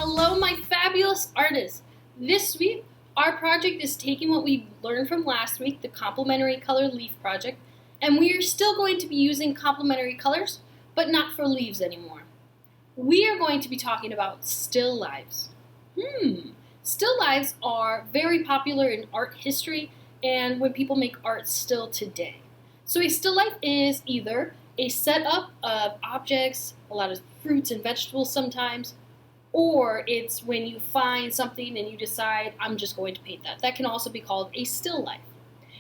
Hello, my fabulous artists! This week, our project is taking what we learned from last week, the Complementary Color Leaf Project, and we are still going to be using complementary colors, but not for leaves anymore. We are going to be talking about still lifes. Still lifes are very popular in art history and when people make art still today. So a still life is either a setup of objects, a lot of fruits and vegetables sometimes, or it's when you find something and you decide, I'm just going to paint that. That can also be called a still life.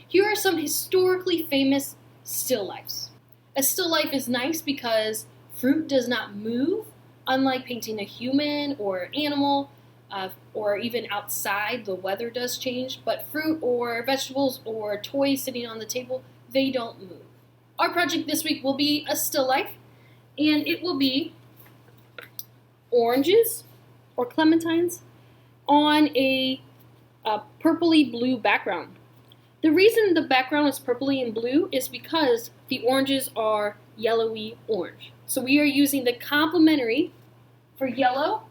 Here are some historically famous still lifes. A still life is nice because fruit does not move, unlike painting a human or animal, or even outside, the weather does change, but fruit or vegetables or toys sitting on the table, they don't move. Our project this week will be a still life, and it will be oranges or clementines on a purpley blue background. The reason the background is purpley and blue is because the oranges are yellowy orange. So we are using the complementary. For yellow,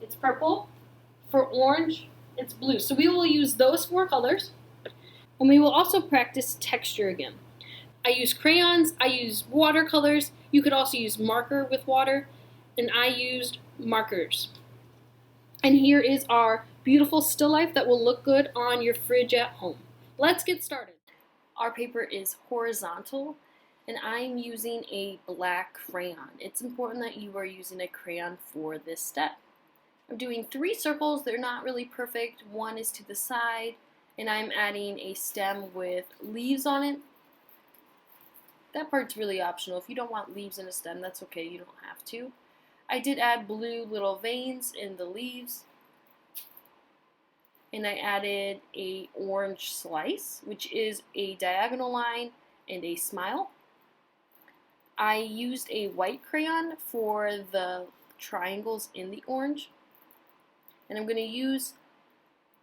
it's purple. For orange, it's blue. So we will use those four colors, and we will also practice texture again. I use crayons, I use watercolors. You could also use marker with water, and I used markers. And here is our beautiful still life that will look good on your fridge at home. Let's get started. Our paper is horizontal, and I'm using a black crayon. It's important that you are using a crayon for this step. I'm doing 3 circles. They're not really perfect. One is to the side, and I'm adding a stem with leaves on it. That part's really optional. If you don't want leaves in a stem, that's okay. You don't have to. I did add blue little veins in the leaves, and I added a orange slice, which is a diagonal line and a smile. I used a white crayon for the triangles in the orange, and I'm going to use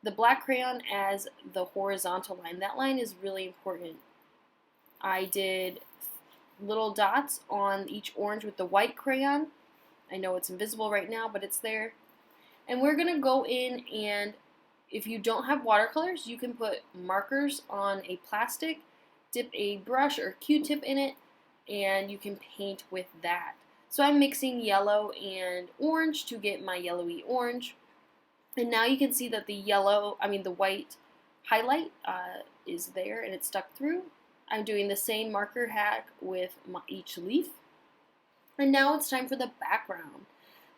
the black crayon as the horizontal line. That line is really important. I did little dots on each orange with the white crayon. I know it's invisible right now, but it's there. And we're going to go in, and if you don't have watercolors, you can put markers on a plastic, dip a brush or Q-tip in it, and you can paint with that. So I'm mixing yellow and orange to get my yellowy orange. And now you can see that the white highlight is there and it's stuck through. I'm doing the same marker hack with each leaf. And now it's time for the background.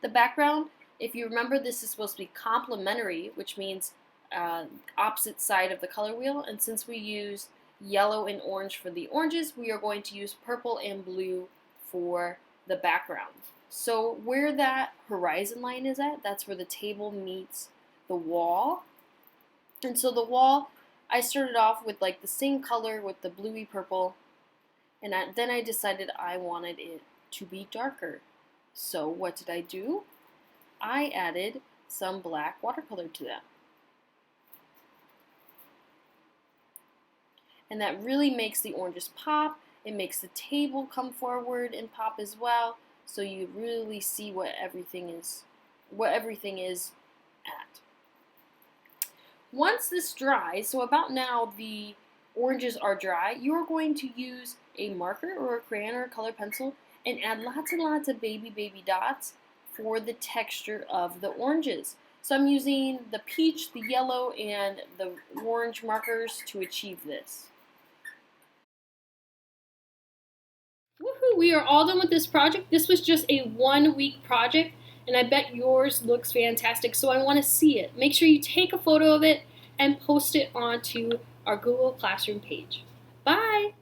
The background, if you remember, this is supposed to be complementary, which means opposite side of the color wheel. And since we use yellow and orange for the oranges, we are going to use purple and blue for the background. So where that horizon line is at, that's where the table meets the wall. And so the wall, I started off with like the same color with the bluey purple, and then I decided I wanted it to be darker. So what did I do? I added some black watercolor to that. And that really makes the oranges pop. It makes the table come forward and pop as well, so you really see what everything is at. Once this dries, so about now the oranges are dry, you're going to use a marker or a crayon or a color pencil and add lots and lots of baby dots for the texture of the oranges. So I'm using the peach, the yellow, and the orange markers to achieve this. Woohoo! We are all done with this project. This was just a 1-week project, and I bet yours looks fantastic, so I want to see it. Make sure you take a photo of it and post it onto our Google Classroom page. Bye!